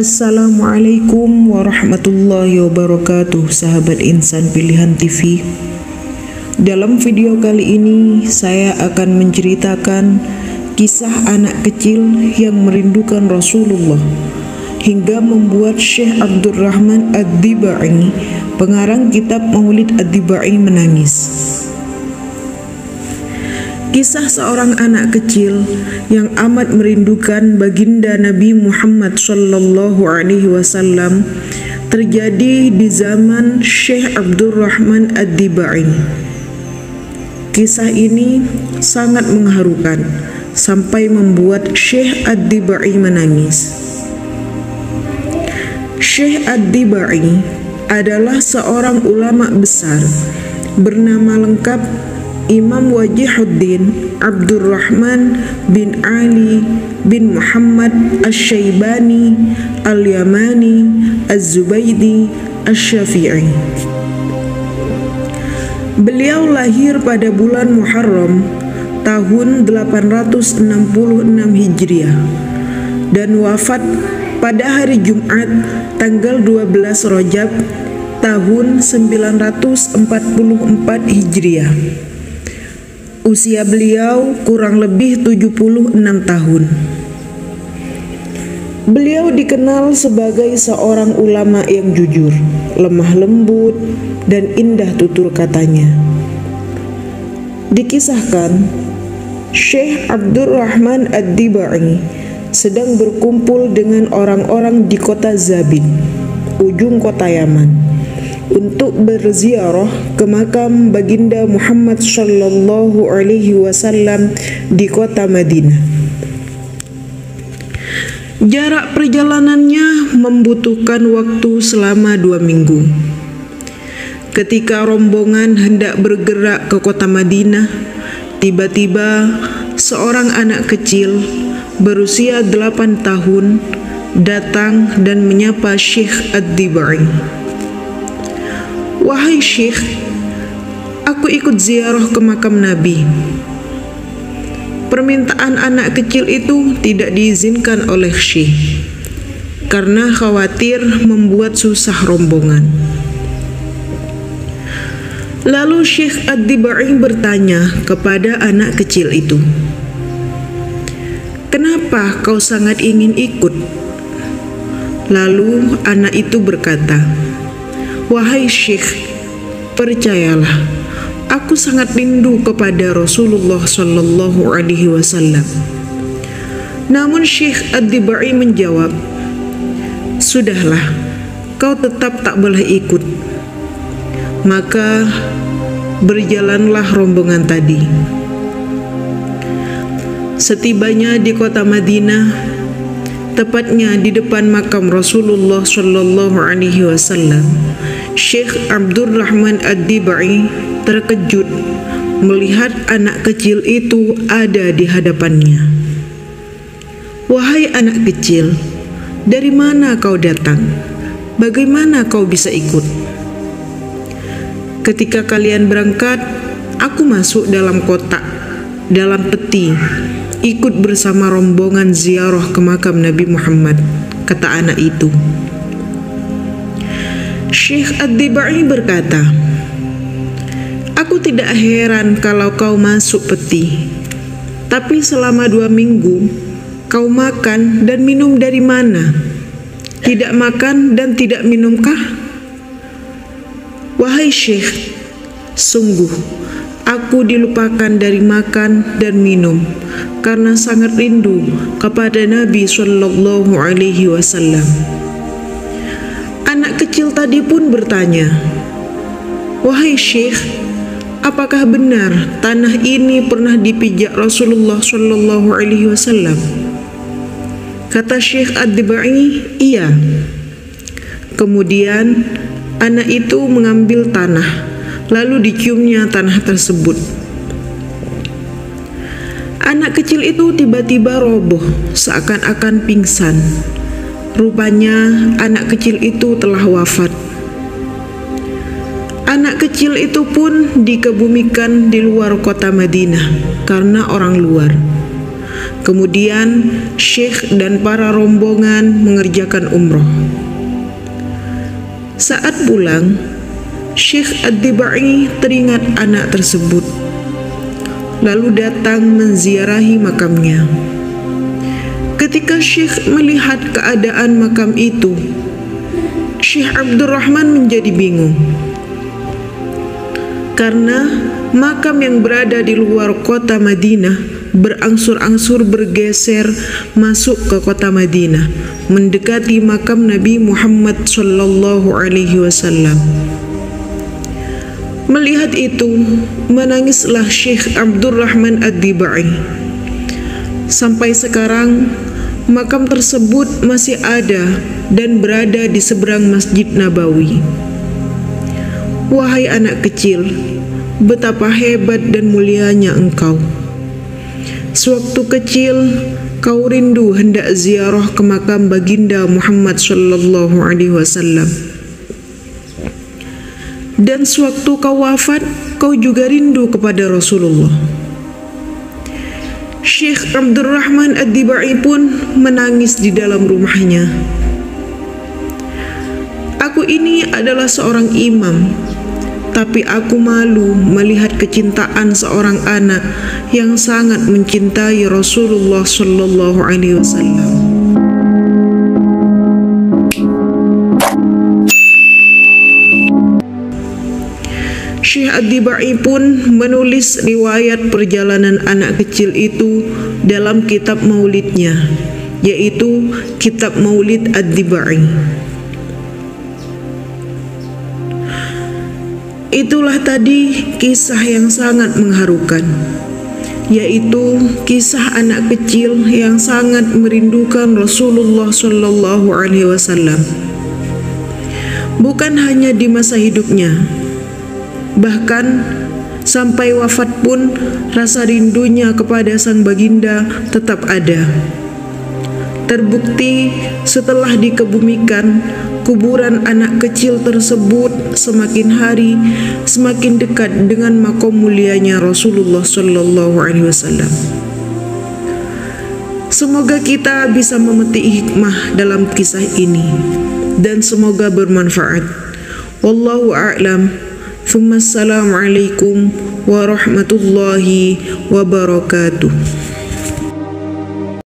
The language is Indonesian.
Assalamualaikum warahmatullahi wabarakatuh, sahabat insan pilihan TV. Dalam video kali ini saya akan menceritakan kisah anak kecil yang merindukan Rasulullah hingga membuat Syekh Abdurrahman Ad-Dibai, pengarang kitab Maulid Ad-Dibai, menangis. Kisah seorang anak kecil yang amat merindukan baginda Nabi Muhammad SAW terjadi di zaman Syekh Abdurrahman Ad-Dibai. Kisah ini sangat mengharukan sampai membuat Syekh Ad-Dibai menangis. Syekh Ad-Dibai adalah seorang ulama besar bernama lengkap Imam Wajihuddin Abdurrahman bin Ali bin Muhammad Asy-Syaibani Al-Yamani Az-Zubaydi Asy-Syafi'i. Beliau lahir pada bulan Muharram tahun 866 Hijriah dan wafat pada hari Jumat tanggal 12 Rajab tahun 944 Hijriah. Usia beliau kurang lebih 76 tahun. Beliau dikenal sebagai seorang ulama yang jujur, lemah lembut, dan indah tutur katanya. Dikisahkan, Syekh Abdurrahman Ad-Dibai sedang berkumpul dengan orang-orang di kota Zabid, ujung kota Yaman, untuk berziarah ke makam baginda Muhammad SAW di kota Madinah. Jarak perjalanannya membutuhkan waktu selama 2 minggu. Ketika rombongan hendak bergerak ke kota Madinah, tiba-tiba seorang anak kecil berusia 8 tahun datang dan menyapa Syekh Ad-Dibai. "Wahai Syekh, aku ikut ziarah ke makam Nabi." Permintaan anak kecil itu tidak diizinkan oleh Syekh karena khawatir membuat susah rombongan. Lalu Syekh Ad-Dibai bertanya kepada anak kecil itu, "Kenapa kau sangat ingin ikut?" Lalu anak itu berkata, "Wahai Syekh, percayalah, aku sangat rindu kepada Rasulullah SAW." Namun Syekh Ad-Dibai menjawab, "Sudahlah, kau tetap tak boleh ikut." Maka berjalanlah rombongan tadi. Setibanya di kota Madinah, tepatnya di depan makam Rasulullah SAW, Syekh Abdurrahman Ad-Dibai terkejut melihat anak kecil itu ada di hadapannya. "Wahai anak kecil, dari mana kau datang? Bagaimana kau bisa ikut?" "Ketika kalian berangkat, aku masuk dalam kotak, dalam peti, ikut bersama rombongan ziarah ke makam Nabi Muhammad," kata anak itu. Syekh Ad-Dibai berkata, "Aku tidak heran kalau kau masuk peti, tapi selama 2 minggu kau makan dan minum dari mana? Tidak makan dan tidak minumkah?" "Wahai Syekh, sungguh aku dilupakan dari makan dan minum karena sangat rindu kepada Nabi SAW." Anak kecil tadi pun bertanya, "Wahai Syekh, apakah benar tanah ini pernah dipijak Rasulullah SAW?" Kata Syekh Ad-Dibai, "Iya." Kemudian anak itu mengambil tanah, lalu diciumnya tanah tersebut. Anak kecil itu tiba-tiba roboh, seakan-akan pingsan. Rupanya anak kecil itu telah wafat. Anak kecil itu pun dikebumikan di luar kota Madinah karena orang luar. Kemudian Syekh dan para rombongan mengerjakan umroh. Saat pulang, Syekh Ad-Dibai teringat anak tersebut, lalu datang menziarahi makamnya. Ketika Syekh melihat keadaan makam itu, Syekh Abdurrahman menjadi bingung. Karena makam yang berada di luar kota Madinah berangsur-angsur bergeser masuk ke kota Madinah, mendekati makam Nabi Muhammad sallallahu alaihi wasallam. Melihat itu, menangislah Syekh Abdurrahman Ad-Dibai. Sampai sekarang, makam tersebut masih ada dan berada di seberang Masjid Nabawi. Wahai anak kecil, betapa hebat dan mulianya engkau. Sewaktu kecil, kau rindu hendak ziarah ke makam baginda Muhammad sallallahu alaihi wasallam. Dan sewaktu kau wafat, kau juga rindu kepada Rasulullah. Syekh Abdurrahman Ad-Dibai pun menangis di dalam rumahnya. Aku ini adalah seorang imam, tapi aku malu melihat kecintaan seorang anak yang sangat mencintai Rasulullah sallallahu alaihi wasallam. Syekh Ad-Dibai pun menulis riwayat perjalanan anak kecil itu dalam kitab maulidnya, yaitu Kitab Maulid Ad-Dibai. Itulah tadi kisah yang sangat mengharukan, yaitu kisah anak kecil yang sangat merindukan Rasulullah sallallahu alaihi wasallam. Bukan hanya di masa hidupnya, bahkan sampai wafat pun rasa rindunya kepada sang baginda tetap ada. Terbukti setelah dikebumikan, kuburan anak kecil tersebut semakin hari semakin dekat dengan makom mulianya Rasulullah sallallahu alaihi wasallam. Semoga kita bisa memetik hikmah dalam kisah ini dan semoga bermanfaat. Wallahu a'lam. Assalamualaikum warahmatullahi wabarakatuh.